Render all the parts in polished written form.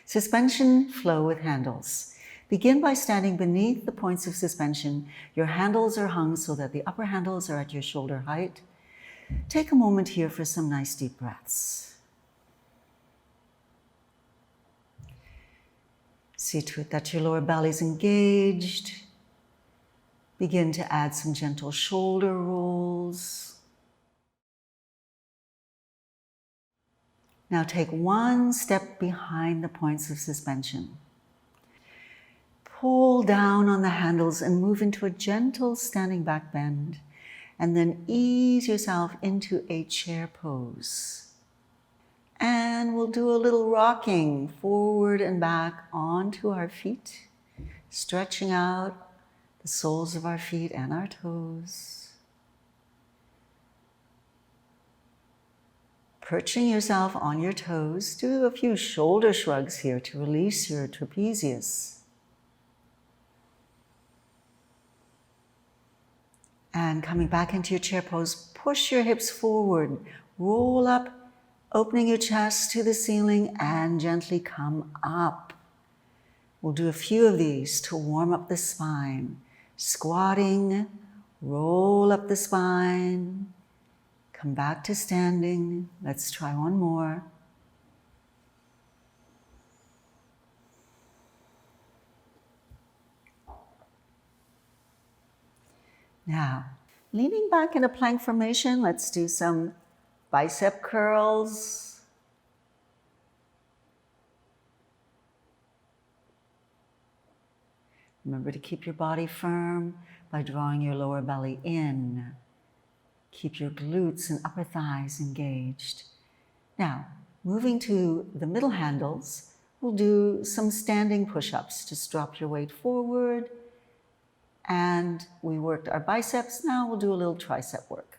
Suspension flow with handles. Begin by standing beneath the points of suspension. Your handles are hung so that the upper handles are at your shoulder height. Take a moment here for some nice deep breaths. See to it that your lower belly is engaged. Begin to add some gentle shoulder rolls. Now take one step behind the points of suspension. Pull down on the handles and move into a gentle standing back bend, and then ease yourself into a chair pose. And we'll do a little rocking forward and back onto our feet, stretching out the soles of our feet and our toes. Perching yourself on your toes, do a few shoulder shrugs here to release your trapezius. And coming back into your chair pose, push your hips forward, roll up, opening your chest to the ceiling, and gently come up. We'll do a few of these to warm up the spine. Squatting, roll up the spine, come back to standing. Let's try one more. Now, leaning back in a plank formation, let's do some bicep curls. Remember to keep your body firm by drawing your lower belly in. Keep your glutes and upper thighs engaged. Now, moving to the middle handles, we'll do some standing push-ups. Just drop your weight forward. And we worked our biceps. Now we'll do a little tricep work.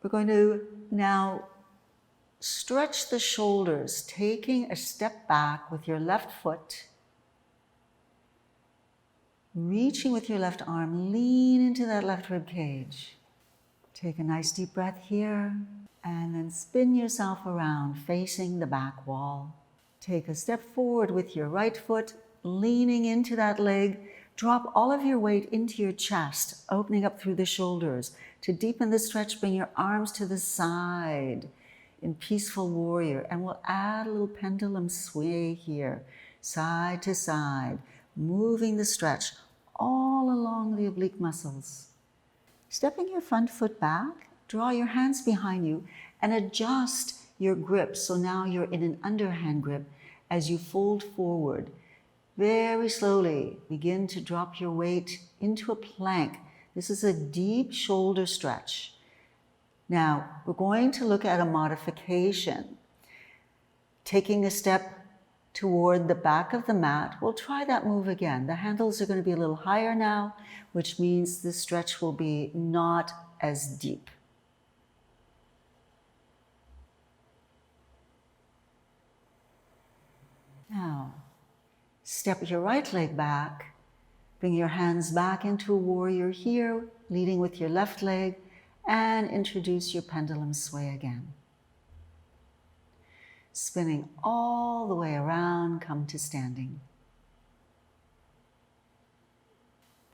We're going to now stretch the shoulders, taking a step back with your left foot, reaching with your left arm, lean into that left rib cage. Take a nice deep breath here, and then spin yourself around, facing the back wall. Take a step forward with your right foot, leaning into that leg. Drop all of your weight into your chest, opening up through the shoulders. To deepen the stretch, bring your arms to the side in peaceful warrior, and we'll add a little pendulum sway here, side to side, moving the stretch all along the oblique muscles. Stepping your front foot back, draw your hands behind you and adjust your grip. So now you're in an underhand grip as you fold forward. Very slowly begin to drop your weight into a plank. This is a deep shoulder stretch. Now, we're going to look at a modification. Taking a step toward the back of the mat, we'll try that move again. The handles are going to be a little higher now, which means the stretch will be not as deep. Now, step your right leg back, bring your hands back into a warrior here, leading with your left leg, and introduce your pendulum sway again. Spinning all the way around, come to standing.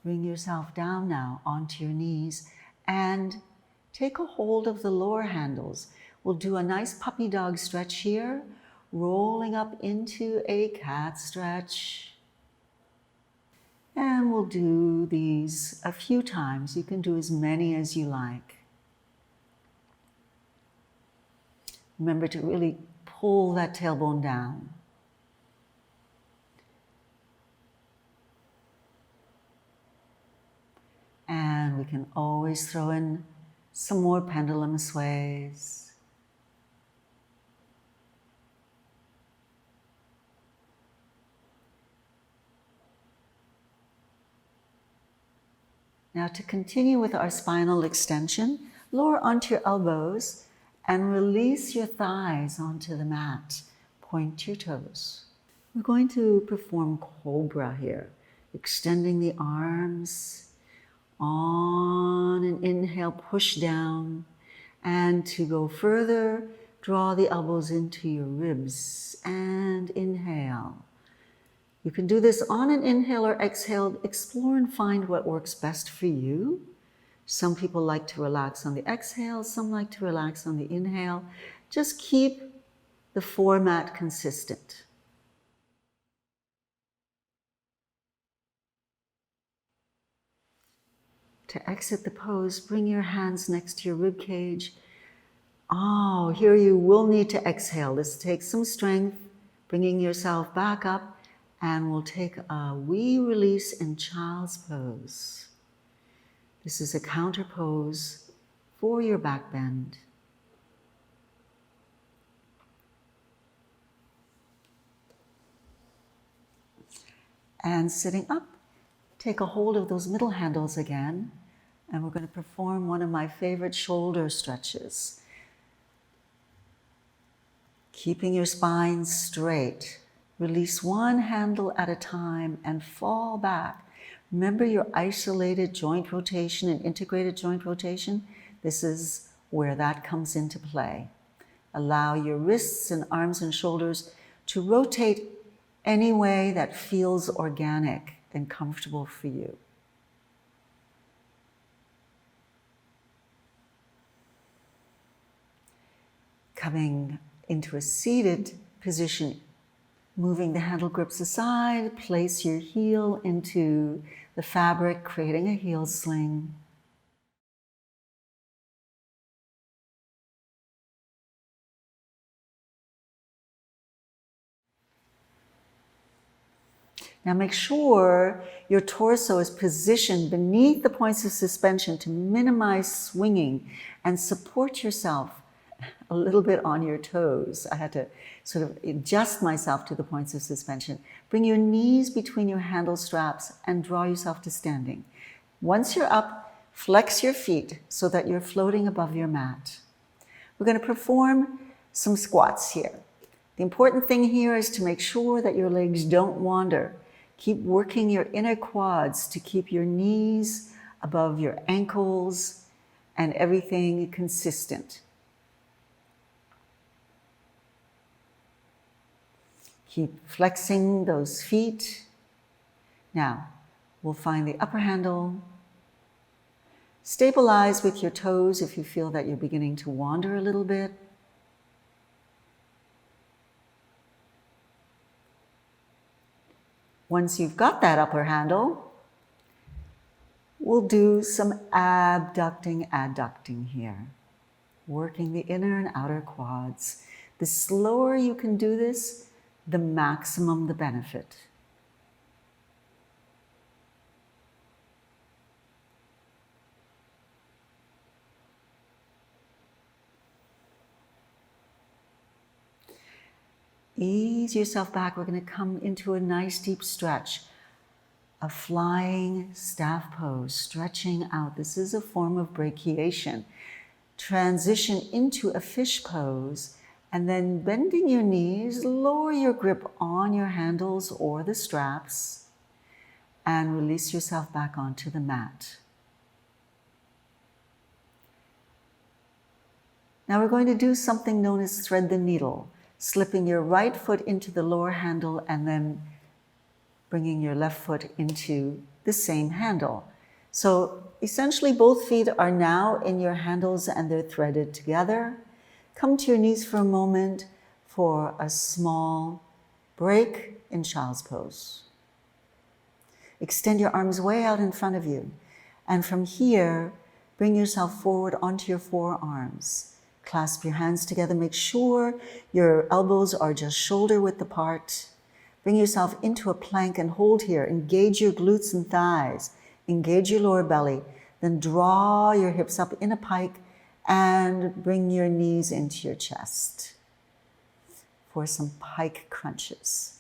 Bring yourself down now onto your knees and take a hold of the lower handles. We'll do a nice puppy dog stretch here, rolling up into a cat stretch. And we'll do these a few times. You can do as many as you like. Remember to really pull that tailbone down. And we can always throw in some more pendulum sways. Now to continue with our spinal extension, lower onto your elbows and release your thighs onto the mat. Point your toes. We're going to perform Cobra here, extending the arms. On an inhale, push down, and to go further, draw the elbows into your ribs and inhale. You can do this on an inhale or exhale. Explore and find what works best for you. Some people like to relax on the exhale, some like to relax on the inhale. Just keep the format consistent. To exit the pose, bring your hands next to your rib cage. Oh, here you will need to exhale. This takes some strength, bringing yourself back up, and we'll take a wee release in child's pose. This is a counter pose for your back bend. And sitting up, take a hold of those middle handles again, and we're going to perform one of my favorite shoulder stretches. Keeping your spine straight. Release one handle at a time and fall back. Remember your isolated joint rotation and integrated joint rotation? This is where that comes into play. Allow your wrists and arms and shoulders to rotate any way that feels organic and comfortable for you. Coming into a seated position, moving the handle grips aside, place your heel into the fabric, creating a heel sling. Now make sure your torso is positioned beneath the points of suspension to minimize swinging and support yourself a little bit on your toes. I had to sort of adjust myself to the points of suspension. Bring your knees between your handle straps and draw yourself to standing. Once you're up, flex your feet so that you're floating above your mat. We're going to perform some squats here. The important thing here is to make sure that your legs don't wander. Keep working your inner quads to keep your knees above your ankles and everything consistent. Keep flexing those feet. Now, we'll find the upper handle. Stabilize with your toes if you feel that you're beginning to wander a little bit. Once you've got that upper handle, we'll do some abducting, adducting here, working the inner and outer quads. The slower you can do this, the maximum the benefit. Ease yourself back. We're going to come into a nice deep stretch, a flying staff pose, stretching out. This is a form of brachiation. Transition into a fish pose, and then bending your knees, lower your grip on your handles or the straps, and release yourself back onto the mat. Now we're going to do something known as thread the needle, slipping your right foot into the lower handle and then bringing your left foot into the same handle. So essentially both feet are now in your handles and they're threaded together. Come to your knees for a moment for a small break in child's pose. Extend your arms way out in front of you. And from here, bring yourself forward onto your forearms. Clasp your hands together. Make sure your elbows are just shoulder width apart. Bring yourself into a plank and hold here. Engage your glutes and thighs. Engage your lower belly. Then draw your hips up in a pike and bring your knees into your chest for some pike crunches.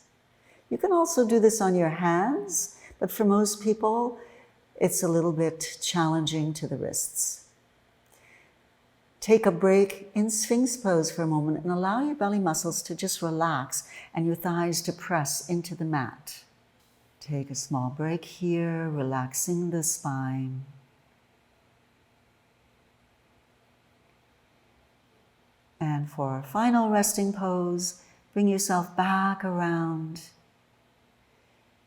You can also do this on your hands, but for most people, it's a little bit challenging to the wrists. Take a break in Sphinx pose for a moment and allow your belly muscles to just relax and your thighs to press into the mat. Take a small break here, relaxing the spine. And for our final resting pose, bring yourself back around.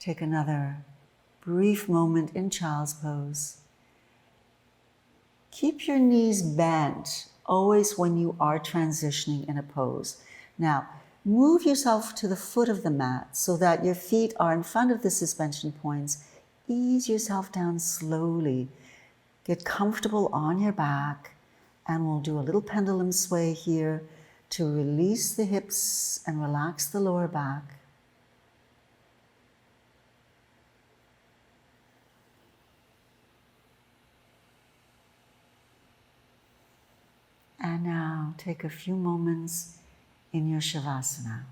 Take another brief moment in child's pose. Keep your knees bent always when you are transitioning in a pose. Now, move yourself to the foot of the mat so that your feet are in front of the suspension points. Ease yourself down slowly. Get comfortable on your back, and we'll do a little pendulum sway here to release the hips and relax the lower back. And now take a few moments in your Shavasana.